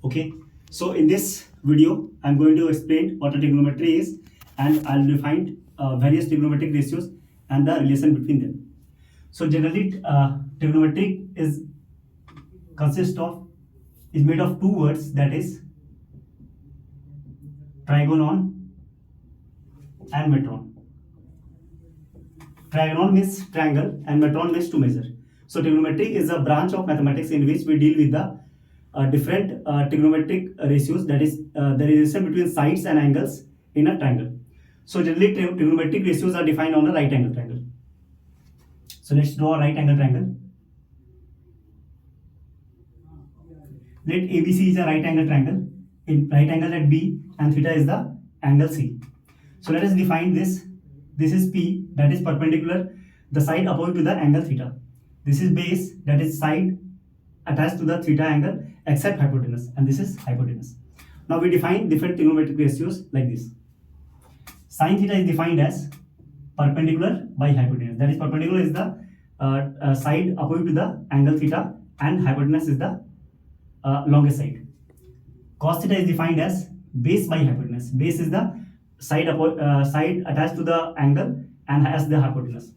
Okay, so in this video I'm going to explain what a trigonometry is, and I'll define various trigonometric ratios and the relation between them. So generally trigonometry consists of is made of two words, that is trigonon and metron. Trigonon means triangle and metron means to measure. So trigonometry is a branch of mathematics in which we deal with the different trigonometric ratios, that is the relation between sides and angles in a triangle. So generally trigonometric ratios are defined on a right angle triangle. So let's draw a right angle triangle. Let ABC is a right angle triangle. In right angle at B and theta is the angle C. So let us define this. This is P, that is perpendicular the side opposite to the angle theta. This is base, that is side attached to the theta angle except hypotenuse, and this is hypotenuse. Now we define different trigonometric ratios like this. Sin theta is defined as perpendicular by hypotenuse, that is perpendicular is the side opposite to the angle theta and hypotenuse is the longest side. Cos theta is defined as base by hypotenuse. Base is the side attached to the angle and has the hypotenuse.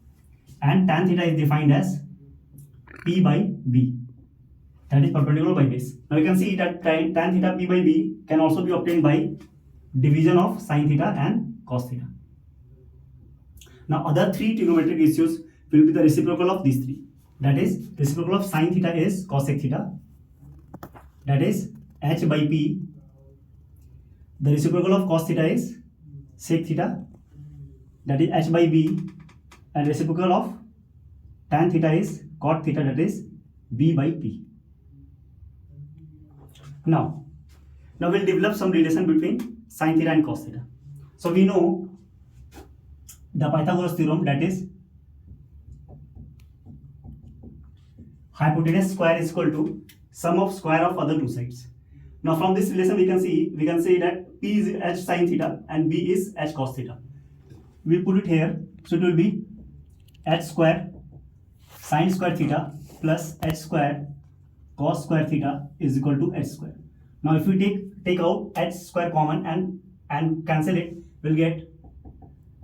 And tan theta is defined as P by B, that is perpendicular by base. Now you can see that tan theta P by B can also be obtained by division of sin theta and cos theta. Now other three trigonometric ratios will be the reciprocal of these three. That is, reciprocal of sin theta is cosec theta, that is h by p. The reciprocal of cos theta is sec theta, that is h by b, and reciprocal of tan theta is cot theta, that is b by p. Now we'll develop some relation between sin theta and cos theta. So we know the Pythagoras theorem, that is hypotenuse square is equal to sum of square of other two sides. Now from this relation we can say that P is h sin theta and B is h cos theta. We put it here, so it will be h square sin square theta plus h square cos square theta is equal to h square. Now if we take out h square common and cancel it, we'll get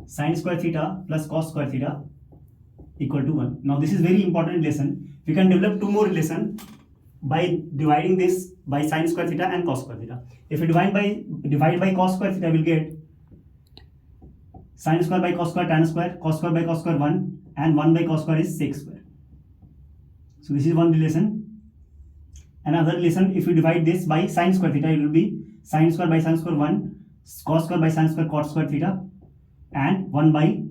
sin square theta plus cos square theta equal to 1. Now this is very important relation. We can develop two more relation by dividing this by sin square theta and cos square theta. If we divide by cos square theta, we'll get sin square by cos square tan square, cos square by cos square 1, and 1 by cos square is sec square. So this is one relation. Another relation, if we divide this by sin square theta, it will be sin square by sin square 1, cos square by sin square cot square theta, and 1 by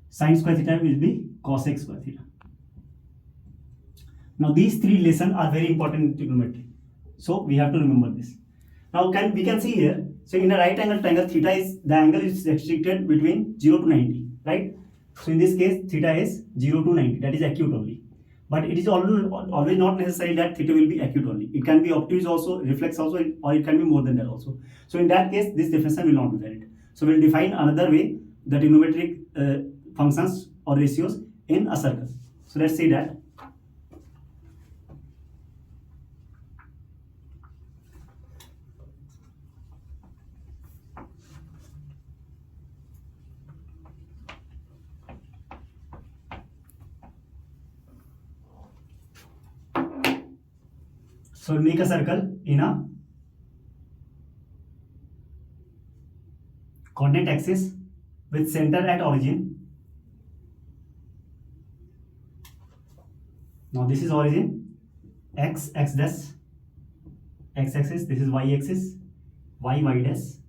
sin square theta will be cosec square theta. Now these three relations are very important in trigonometry, so we have to remember this. Now we can see here, so in a right angle triangle, theta is the angle is restricted between 0 to 90, right? So in this case theta is 0 to 90, that is acute only. But it is always not necessary that theta will be acute only. It can be obtuse also, reflex also, or it can be more than that also. So in that case, this definition will not be valid. So we'll define another way the trigonometric functions or ratios in a circle. So let's see that. So make a circle in a coordinate axis with center at origin. Now this is origin, x dash, x axis, this is y axis, y dash.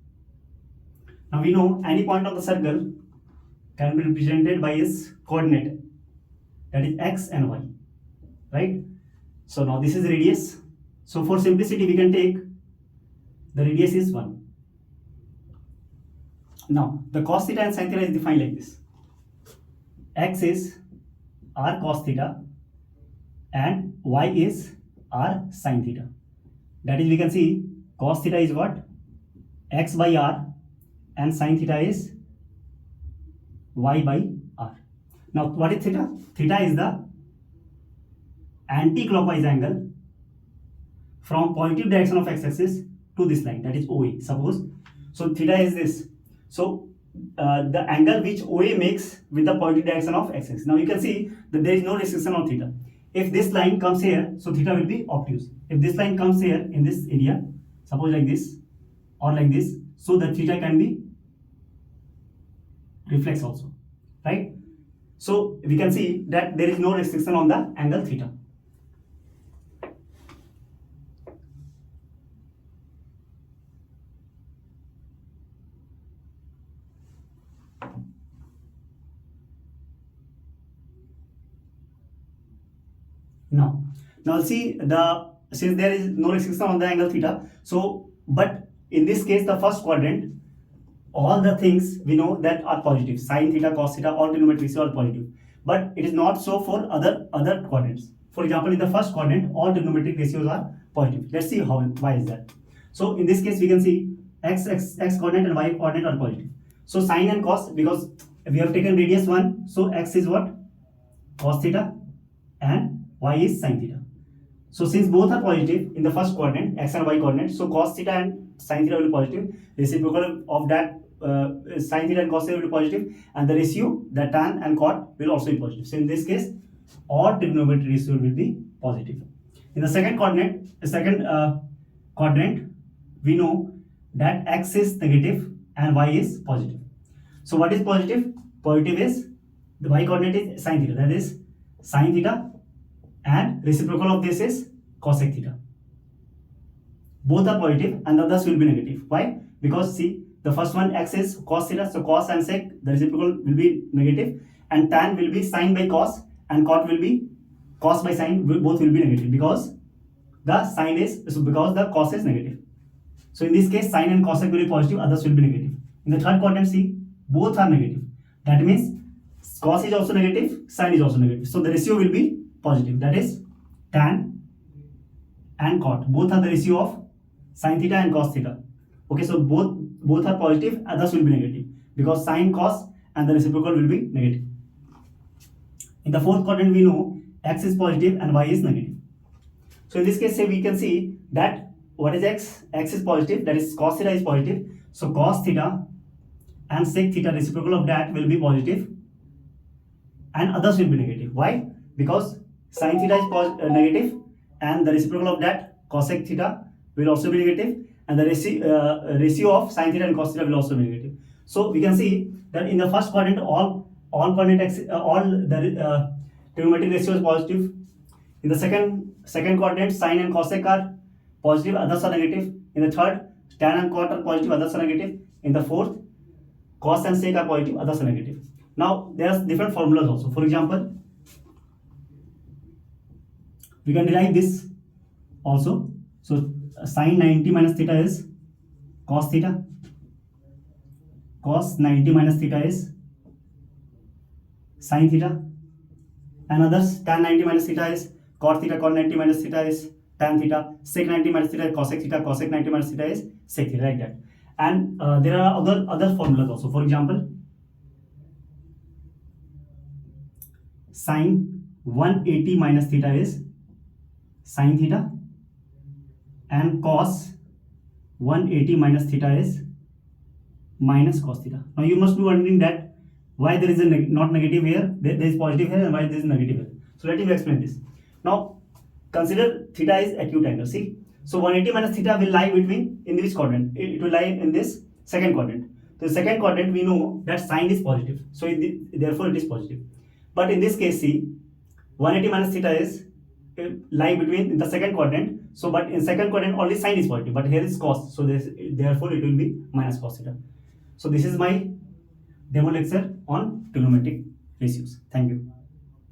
Now we know any point of the circle can be represented by its coordinate, that is x and y, right? So now this is radius. So for simplicity we can take the radius is 1. Now the cos theta and sin theta is defined like this. X is r cos theta and y is r sin theta. That is, we can see cos theta is what? X by r, and sin theta is y by r. Now what is theta? Theta is the anti-clockwise angle from positive direction of x-axis to this line, that is OA. Suppose, so theta is this. So the angle which OA makes with the positive direction of x-axis. Now you can see that there is no restriction on theta. If this line comes here, so theta will be obtuse. If this line comes here in this area, suppose like this or like this, so the theta can be reflex also, right? So we can see that there is no restriction on the angle theta. Now see, since there is no restriction on the angle theta, so but in this case the first quadrant, all the things we know that are positive, sin theta, cos theta, all trigonometry is all positive, but it is not so for other quadrants. For example, in the first quadrant all trigonometric ratios are positive. Let's see why is that. So in this case we can see x coordinate and y coordinate are positive. So sin and cos, because we have taken radius 1, so x is what? Cos theta and y is sin theta. So since both are positive in the first quadrant, x and y coordinate, so cos theta and sin theta will be positive. Reciprocal of that sin theta and cos theta will be positive, and the ratio, the tan and cot, will also be positive. So in this case, all trigonometric ratio will be positive. In the second quadrant, we know that x is negative and y is positive. So what is positive? Positive is, the y coordinate is sin theta, that is sin theta, and reciprocal of this is cosec theta. Both are positive and the others will be negative. Why? Because see, the first one x is cos theta, so cos and sec, the reciprocal will be negative, and tan will be sin by cos, and cot will be cos by sin, both will be negative because the sin is, because the cos is negative. So in this case, sin and cosec will be positive, others will be negative. In the third quadrant, see, both are negative. That means cos is also negative, sin is also negative. So the ratio will be positive, that is tan and cot. Both are the ratio of sin theta and cos theta. Okay, so both are positive, others will be negative because sin, cos, and the reciprocal will be negative. In the fourth quadrant, we know x is positive and y is negative. So in this case, say we can see that what is x? X is positive, that is cos theta is positive. So cos theta and sec theta, reciprocal of that will be positive, and others will be negative. Why? Because sin theta is negative, and the reciprocal of that cosec theta will also be negative, and the ratio of sin theta and cos theta will also be negative. So we can see that in the first quadrant, all the trigonometric ratio is positive. In the second quadrant, sin and cosec are positive, others are negative. In the third, tan and cot are positive, others are negative. In the fourth, cos and sec are positive, others are negative. Now there are different formulas also. For example, we can derive this also. So sin 90 minus theta is cos theta, cos 90 minus theta is sin theta, and others, tan 90 minus theta is cot theta, cot 90 minus theta is tan theta, sec 90 minus theta is cosec theta, cosec 90 minus theta is sec theta, like that. And there are other formulas also. For example, sin 180 minus theta is sin theta, and cos 180 minus theta is minus cos theta. Now you must be wondering that why there is a not negative here, there is positive here, and why there is negative here. So let me explain this. Now consider theta is acute angle. See, so 180 minus theta will lie between, in which quadrant? It will lie in this second quadrant. So second quadrant, we know that sin is positive, so therefore it is positive. But in this case, see, 180 minus theta is lie between in the second quadrant. So but in second quadrant only sin is positive, but here is cos, so therefore it will be minus cos theta. So this is my demo lecture on trigonometric ratios. Thank you.